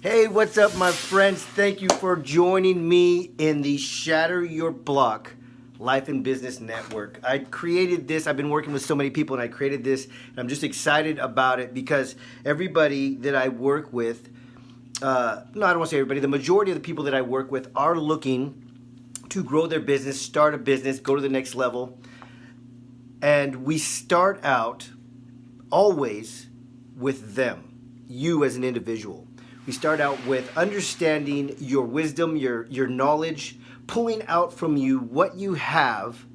Hey, what's up, my friends? Thank you for joining me in the Shatter Your Block Life and Business Network. I created this. I've been working with so many people, and I created this, and I'm just excited about it because everybody that I work with, no, I don't want to say everybody, the majority of the people that I work with are looking to grow their business, start a business, go to the next level. And we start out always with them, you as an individual. We start out with understanding your wisdom, your knowledge, pulling out from you what you have,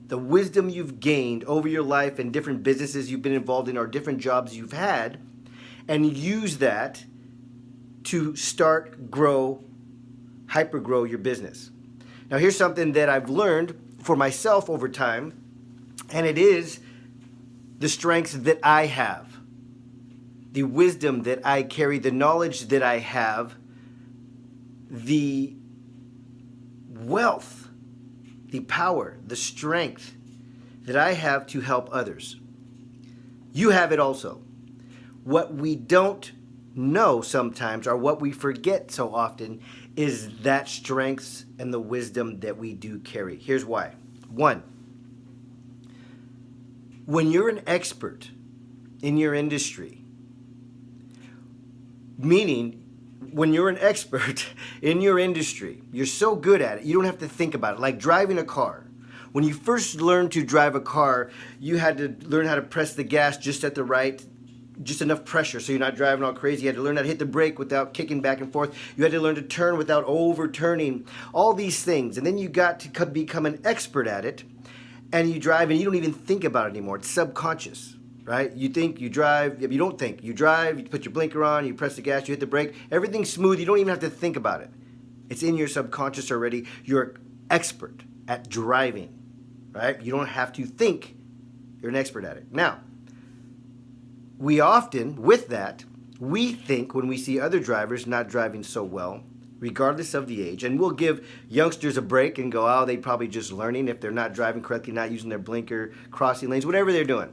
the wisdom you've gained over your life and different businesses you've been involved in or different jobs you've had, and use that to start, grow, hyper grow your business. Now, here's something that I've learned for myself over time, and it is the strengths that I have, the wisdom that I carry, the knowledge that I have, the wealth, the power, the strength that I have to help others. You have it also. What we don't know sometimes, or what we forget so often, is that strengths and the wisdom that we do carry. Here's why. One, when you're an expert in your industry, meaning when you're an expert in your industry, you're so good at it, you don't have to think about it. Like driving a car. When you first learned to drive a car, you had to learn how to press the gas just at the right, just enough pressure so you're not driving all crazy. You had to learn how to hit the brake without kicking back and forth. You had to learn to turn without overturning, all these things. And then you got to become an expert at it, and you drive and you don't even think about it anymore. It's subconscious, right? You think, you drive, you don't think. You drive, you put your blinker on, you press the gas, you hit the brake, everything's smooth. You don't even have to think about it. It's in your subconscious already. You're expert at driving, right? You don't have to think. You're an expert at it. Now, we often, with that, we think when we see other drivers not driving so well, regardless of the age, and we'll give youngsters a break and go, oh, they probably just learning if they're not driving correctly, not using their blinker, crossing lanes, whatever they're doing.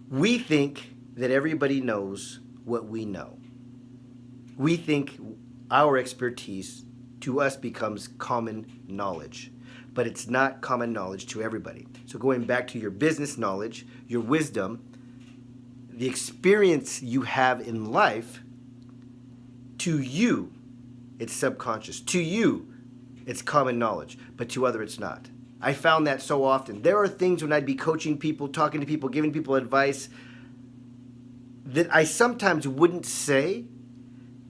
We think that everybody knows what we know. We think our expertise to us becomes common knowledge, but it's not common knowledge to everybody. So going back to your business knowledge, your wisdom, the experience you have in life, to you, it's subconscious. To you, it's common knowledge, but to others, it's not. I found that so often. There are things when I'd be coaching people, talking to people, giving people advice that I sometimes wouldn't say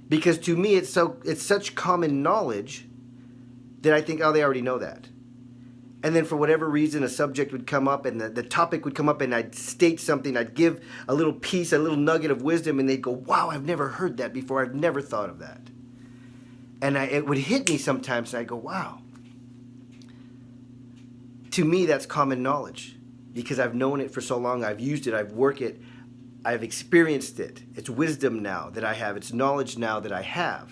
because to me it's such common knowledge that I think, oh, they already know that. And then for whatever reason, a subject would come up and the topic would come up and I'd state something. I'd give a little piece, a little nugget of wisdom, and they'd go, wow, I've never heard that before. I've never thought of that. And it would hit me sometimes, and I'd go, wow. To me, that's common knowledge because I've known it for so long. I've used it. I've worked it. I've experienced it. It's wisdom now that I have. It's knowledge now that I have.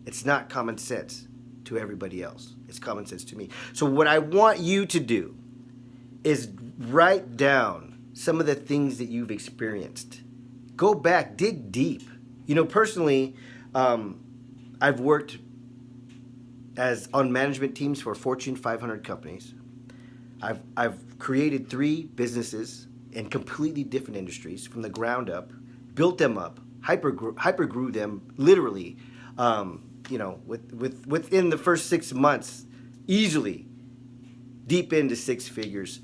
It's not common sense to everybody else. It's common sense to me. So what I want you to do is write down some of the things that you've experienced. Go back, dig deep. You know, personally, I've worked on management teams for Fortune 500 companies. I've created 3 businesses in completely different industries from the ground up, built them up, hyper grew them literally. Within the first 6 months, easily deep into 6 figures,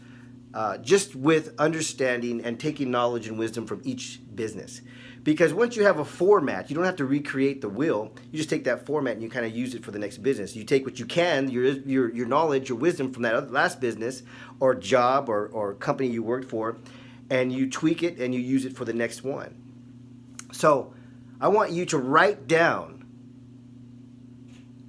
just with understanding and taking knowledge and wisdom from each business. Because once you have a format, you don't have to recreate the wheel. You just take that format and you kind of use it for the next business. You take what you can, your knowledge, your wisdom from that last business or job or company you worked for, and you tweak it and you use it for the next one. So I want you to write down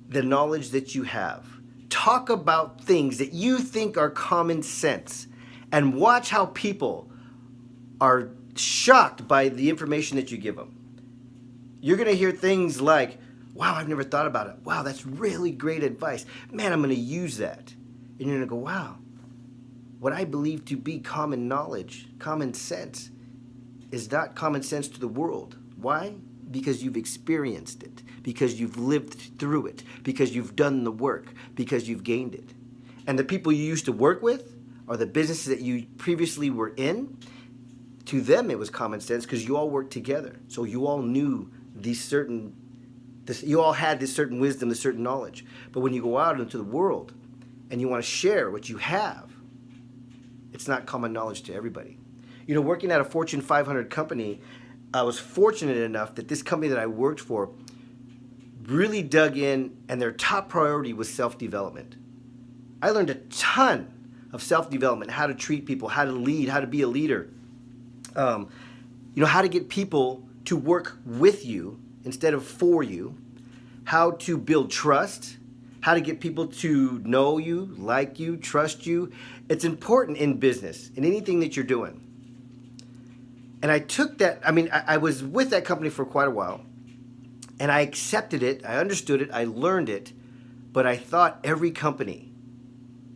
the knowledge that you have. Talk about things that you think are common sense and watch how people are shocked by the information that you give them. You're going to hear things like, wow, I've never thought about it. Wow, that's really great advice. Man, I'm going to use that. And you're going to go, wow, what I believe to be common knowledge, common sense, is not common sense to the world. Why? because you've experienced it, because you've lived through it, because you've done the work, because you've gained it. And the people you used to work with or the businesses that you previously were in, to them it was common sense because you all worked together. So you all knew you all had this certain wisdom, this certain knowledge. But when you go out into the world and you want to share what you have, it's not common knowledge to everybody. You know, working at a Fortune 500 company, I was fortunate enough that this company that I worked for really dug in, and their top priority was self-development. I learned a ton of self-development, how to treat people, how to lead, how to be a leader, how to get people to work with you instead of for you, how to build trust, how to get people to know you, like you, trust you. It's important in business, in anything that you're doing. And I took that, I was with that company for quite a while, and I accepted it, I understood it, I learned it, but I thought every company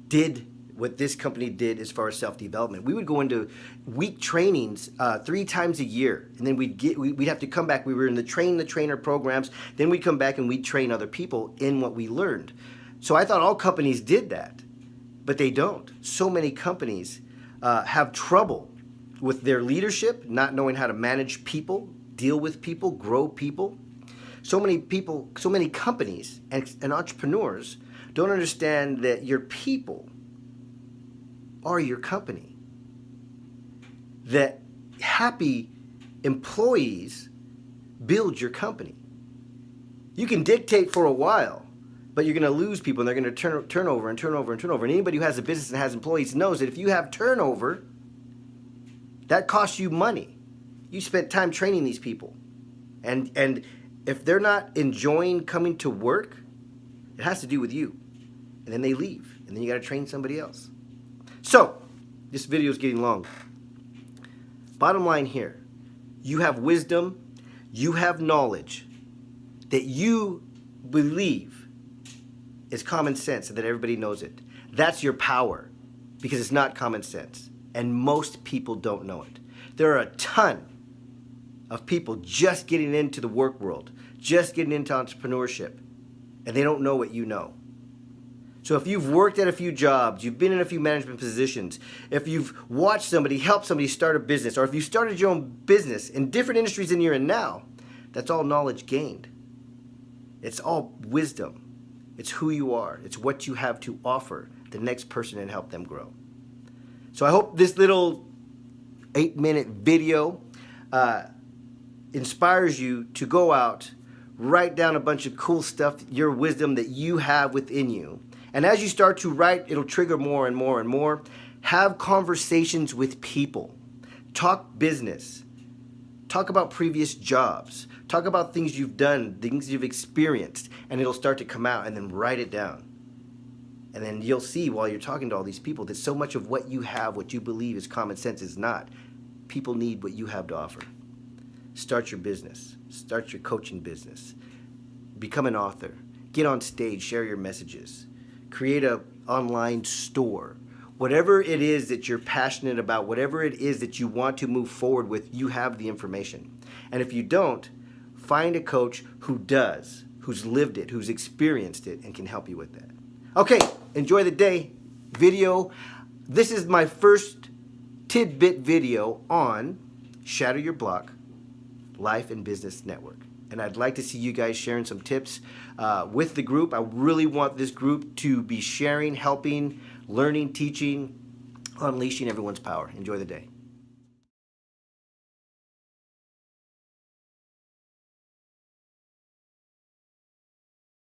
did what this company did as far as self-development. We would go into week trainings 3 times a year, and then we'd have to come back. We were in the train-the-trainer programs. Then we'd come back and we'd train other people in what we learned. So I thought all companies did that, but they don't. So many companies have trouble with their leadership, not knowing how to manage people, deal with people, grow people. So many companies and entrepreneurs don't understand that your people are your company. That happy employees build your company. You can dictate for a while, but you're going to lose people, and they're going to turn over. And anybody who has a business and has employees knows that if you have turnover, that costs you money. You spent time training these people. And if they're not enjoying coming to work, it has to do with you. And then they leave, and then you got to train somebody else. So, this video is getting long. Bottom line here, you have wisdom, you have knowledge that you believe is common sense and that everybody knows it. That's your power, because it's not common sense, and most people don't know it. There are a ton of people just getting into the work world, just getting into entrepreneurship, and they don't know what you know. So if you've worked at a few jobs, you've been in a few management positions, if you've watched somebody help somebody start a business, or if you started your own business in different industries than you're in now, that's all knowledge gained. It's all wisdom. It's who you are. It's what you have to offer the next person and help them grow. So I hope this little 8-minute video inspires you to go out, write down a bunch of cool stuff, your wisdom that you have within you. And as you start to write, it'll trigger more and more and more. Have conversations with people. Talk business. Talk about previous jobs. Talk about things you've done, things you've experienced, and it'll start to come out, and then write it down. And then you'll see while you're talking to all these people that so much of what you have, what you believe is common sense, is not. People need what you have to offer. Start your business. Start your coaching business. Become an author. Get on stage. Share your messages. Create an online store. Whatever it is that you're passionate about, whatever it is that you want to move forward with, you have the information. And if you don't, find a coach who does, who's lived it, who's experienced it, and can help you with that. Okay, enjoy the day. Video. This is my first tidbit video on Shatter Your Block, Life and Business Network. And I'd like to see you guys sharing some tips with the group. I really want this group to be sharing, helping, learning, teaching, unleashing everyone's power. Enjoy the day.